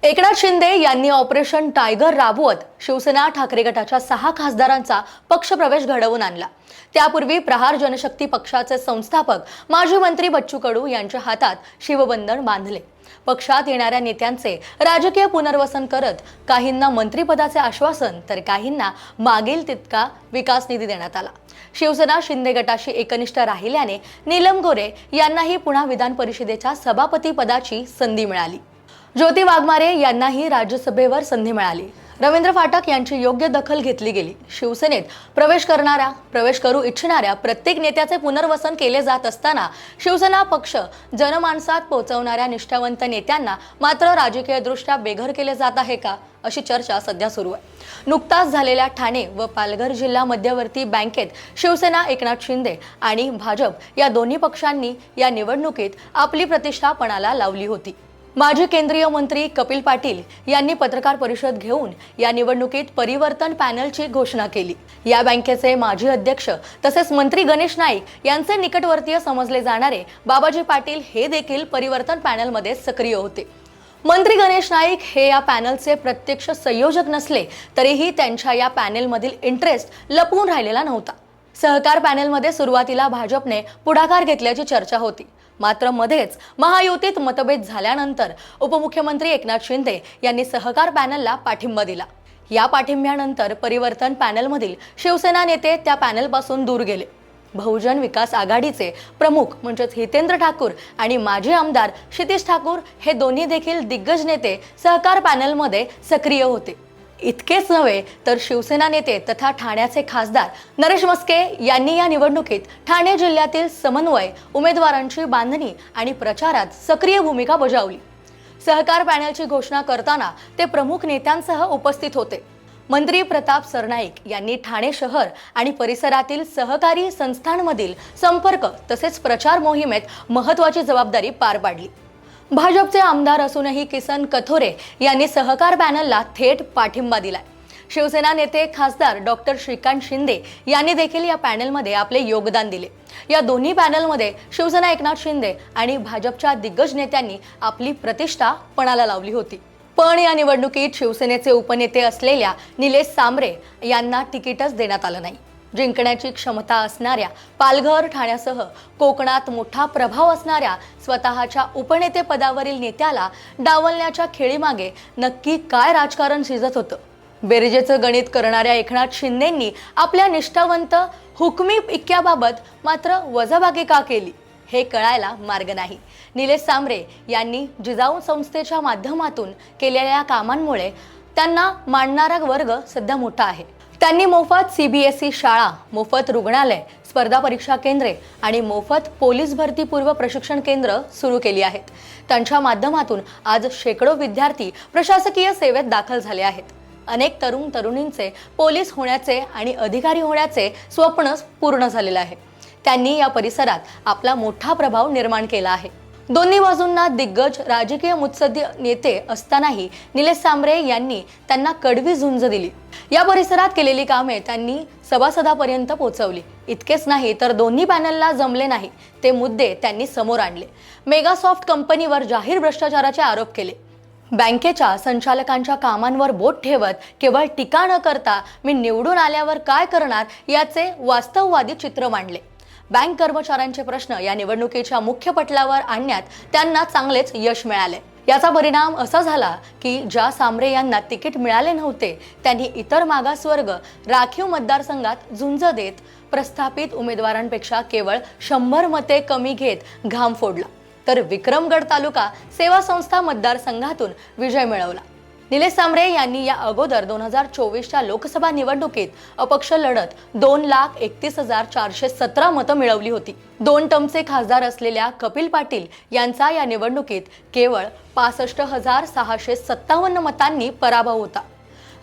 एकनाथ शिंदे यांनी operation tiger राबवत शिवसेना ठाकरे गटाच्या 6 खासदारांचा पक्षप्रवेश घडवून आणला। त्यापूर्वी प्रहार जनशक्ती पक्षाचे संस्थापक माजी मंत्री बच्चू कडू यांच्या हातात शिवबंधन बांधले। पक्षात येणाऱ्या नेत्यांचे राजकीय पुनर्वसन करत काहींना मंत्रिपदाचे आश्वासन तर काहींना मागील तितका विकास निधी देण्यात आला। शिवसेना शिंदे गटाशी एकनिष्ठ राहिल्याने नीलम गोरे यांनाही पुन्हा विधान परिषदेच्या सभापती पदाची संधी मिळाली। ज्योती वाघमारे यांनाही राज्यसभेवर संधी मिळाली। रवींद्र फाटक यांची योग्य दखल घेतली गेली। शिवसेनेत प्रवेश करू इच्छिणाऱ्या प्रत्येक नेत्याचे पुनर्वसन केले जात असताना शिवसेना पक्ष जनमानसात पोहोचवणाऱ्या निष्ठावंत नेत्यांना मात्र राजकीयदृष्ट्या बेघर केले जात आहे का, अशी चर्चा सध्या सुरू आहे। नुकताच झालेल्या ठाणे व पालघर जिल्हा मध्यवर्ती बँकेत शिवसेना, एकनाथ शिंदे आणि भाजप या दोन्ही पक्षांनी या निवडणुकीत आपली प्रतिष्ठा पणाला लावली होती। माजी केंद्रीय मंत्री कपिल पाटील यांनी पत्रकार परिषद घेऊन या निवडणुकीत परिवर्तन पॅनलची घोषणा केली। या बँकेचे माजी अध्यक्ष तसेच मंत्री गणेश नाईक यांचे निकटवर्तीय समजले जाणारे बाबाजी पाटील हे देखील परिवर्तन पॅनलमध्ये सक्रिय होते। मंत्री गणेश नाईक हे या पॅनलचे प्रत्यक्ष संयोजक नसले तरीही त्यांच्या या पॅनलमधील इंटरेस्ट लपवून राहिलेला नव्हता। सहकार पॅनलमध्ये सुरुवातीला भाजपने पुढाकार घेतल्याची चर्चा होती, मात्र मध्येच महायुतीत मतभेद झाल्यानंतर उपमुख्यमंत्री एकनाथ शिंदे यांनी सहकार पॅनलला पाठिंबा दिला। या पाठिंब्यानंतर परिवर्तन पॅनलमधील शिवसेना नेते त्या पॅनलपासून दूर गेले। बहुजन विकास आघाडीचे प्रमुख म्हणजेच हितेंद्र ठाकूर आणि माजी आमदार क्षितिज ठाकूर हे दोन्ही देखील दिग्गज नेते सहकार पॅनलमध्ये सक्रिय होते। इतकेच नव्हे तर शिवसेना नेते तथा ठाण्याचे खासदार नरेश मस्के यांनी या निवडणुकीत ठाणे जिल्ह्यातील समन्वय, उमेदवारांची बांधणी आणि प्रचारात सक्रिय भूमिका बजावली। सहकार पॅनलची घोषणा करताना ते प्रमुख नेत्यांसह उपस्थित होते। मंत्री प्रताप सरनाईक यांनी ठाणे शहर आणि परिसरातील सहकारी संस्थांमधील संपर्क तसेच प्रचार मोहिमेत महत्त्वाची जबाबदारी पार पाडली। भाजपचे आमदार असूनही किसन कथोरे यांनी सहकार पॅनलला थेट पाठिंबा दिलाय। शिवसेना नेते खासदार डॉक्टर श्रीकांत शिंदे यांनी देखील या पॅनलमध्ये आपले योगदान दिले। या दोन्ही पॅनलमध्ये शिवसेना, एकनाथ शिंदे आणि भाजपच्या दिग्गज नेत्यांनी आपली प्रतिष्ठा पणाला लावली होती। पण या निवडणुकीत शिवसेनेचे उपनेते असलेल्या निलेश सांबरे यांना तिकीटच देण्यात आलं नाही। जिंकण्याची क्षमता असणाऱ्या पालघर, ठाण्यासह कोकणात मोठा प्रभाव असणाऱ्या स्वतःच्या उपनेते पदावरील नेत्याला डावलण्याच्या खेळीमागे नक्की काय राजकारण शिजत होतं? बेरजेचं गणित करणाऱ्या एकनाथ शिंदेंनी आपल्या निष्ठावंत हुकमी इक्क्याबाबत मात्र वजाबाकी का केली हे कळायला मार्ग नाही। निलेश सांबरे यांनी जिजाऊ संस्थेच्या माध्यमातून केलेल्या कामांमुळे त्यांना मानणारा वर्ग सध्या मोठा आहे। त्यांनी मोफत CBSE शाळा, मोफत रुग्णालय, स्पर्धा परीक्षा केंद्रे आणि मोफत पोलीस भरती पूर्व प्रशिक्षण केंद्र सुरू केली आहेत। त्यांच्या माध्यमातून आज शेकडो विद्यार्थी प्रशासकीय सेवेत दाखल झाले आहेत। अनेक तरुणींचे पोलीस होण्याचे आणि अधिकारी होण्याचे स्वप्न पूर्ण झालेले आहे। त्यांनी या परिसरात आपला मोठा प्रभाव निर्माण केला आहे। दोन्ही बाजूंना दिग्गज राजकीय मुत्सद्दी नेते असतानाही निलेश सांबरे यांनी त्यांना कडवी झुंज दिली। या परिसरात केलेली कामे त्यांनी सभासदापर्यंत पोहोचवली। इतकेच नाही तर दोन्ही पॅनलला जमले नाही ते मुद्दे त्यांनी समोर आणले। मेगासॉफ्ट कंपनीवर जाहीर भ्रष्टाचाराचे आरोप केले। बँकेच्या संचालकांच्या कामांवर बोट ठेवत केवळ टीका न करता मी निवडून आल्यावर काय करणार याचे वास्तववादी चित्र मांडले। बँक कर्मचाऱ्यांचे प्रश्न या निवडणुकीच्या मुख्य पटलावर आणण्यात त्यांना चांगलेच यश मिळाले। याचा परिणाम असा झाला की ज्या सांबरे यांना तिकीट मिळाले नव्हते त्यांनी इतर मागासवर्ग राखीव मतदारसंघात झुंज देत प्रस्थापित उमेदवारांपेक्षा केवळ 100 मते कमी घेत घाम फोडला, तर विक्रमगड तालुका सेवा संस्था मतदारसंघातून विजय मिळवला। निलेश सांबरे यांनी या अगोदर 2024च्या लोकसभा निवडणुकीत अपक्ष लढत 2,31,417 मतं मिळवली होती। 2 टर्मचे खासदार असलेल्या कपिल पाटील यांचा या निवडणुकीत केवळ 65,657 मतांनी पराभव होता।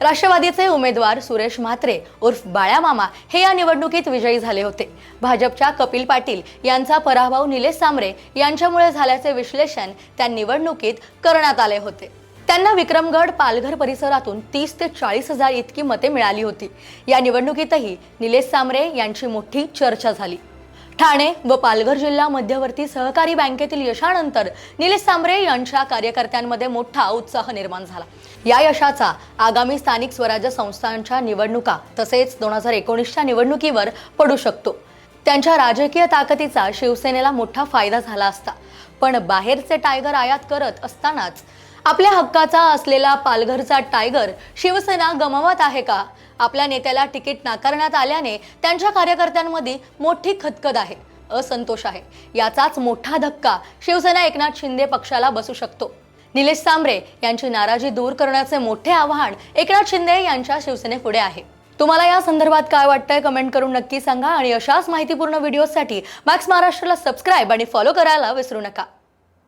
राष्ट्रवादीचे उमेदवार सुरेश म्हात्रे उर्फ बाळ्या मामा हे या निवडणुकीत विजयी झाले होते। भाजपच्या कपिल पाटील यांचा पराभव निलेश सांबरे यांच्यामुळे झाल्याचे विश्लेषण त्या निवडणुकीत करण्यात आले होते। त्यांना विक्रमगड, पालघर परिसरातून 30 ते 40 हजार इतकी मते मिळाली होती। या निवडणुकीतही निलेश सांबरे यांची मोठी चर्चा झाली। ठाणे व पालघर जिल्हा मध्यवर्ती सहकारी बँकेतील यशानंतर निलेश सांबरे यांच्या कार्यकर्त्यांमध्ये मोठा उत्साह निर्माण झाला। या यशाचा आगामी स्थानिक स्वराज्य संस्थांच्या निवडणुका तसेच 2019च्या निवडणुकीवर पडू शकतो। त्यांच्या राजकीय ताकदीचा शिवसेनेला मोठा फायदा झाला असता, पण बाहेरचे टायगर आयात करत असतानाच आपल्या हक्काचा असलेला पालघरचा टायगर शिवसेना गमावत आहे का? आपल्या नेत्याला तिकीट नाकारण्यात आल्याने त्यांच्या कार्यकर्त्यांमध्ये मोठी खदखद आहे, असंतोष आहे। याचाच मोठा धक्का शिवसेना एकनाथ शिंदे पक्षाला बसू शकतो। निलेश सांबरे यांची नाराजी दूर करण्याचे मोठे आव्हान एकनाथ शिंदे यांच्या शिवसेनेपुढे आहे। तुम्हाला या संदर्भात काय वाटतंय कमेंट करून नक्की सांगा आणि अशाच माहितीपूर्ण व्हिडिओसाठी मॅक्स महाराष्ट्राला सबस्क्राइब आणि फॉलो करायला विसरू नका।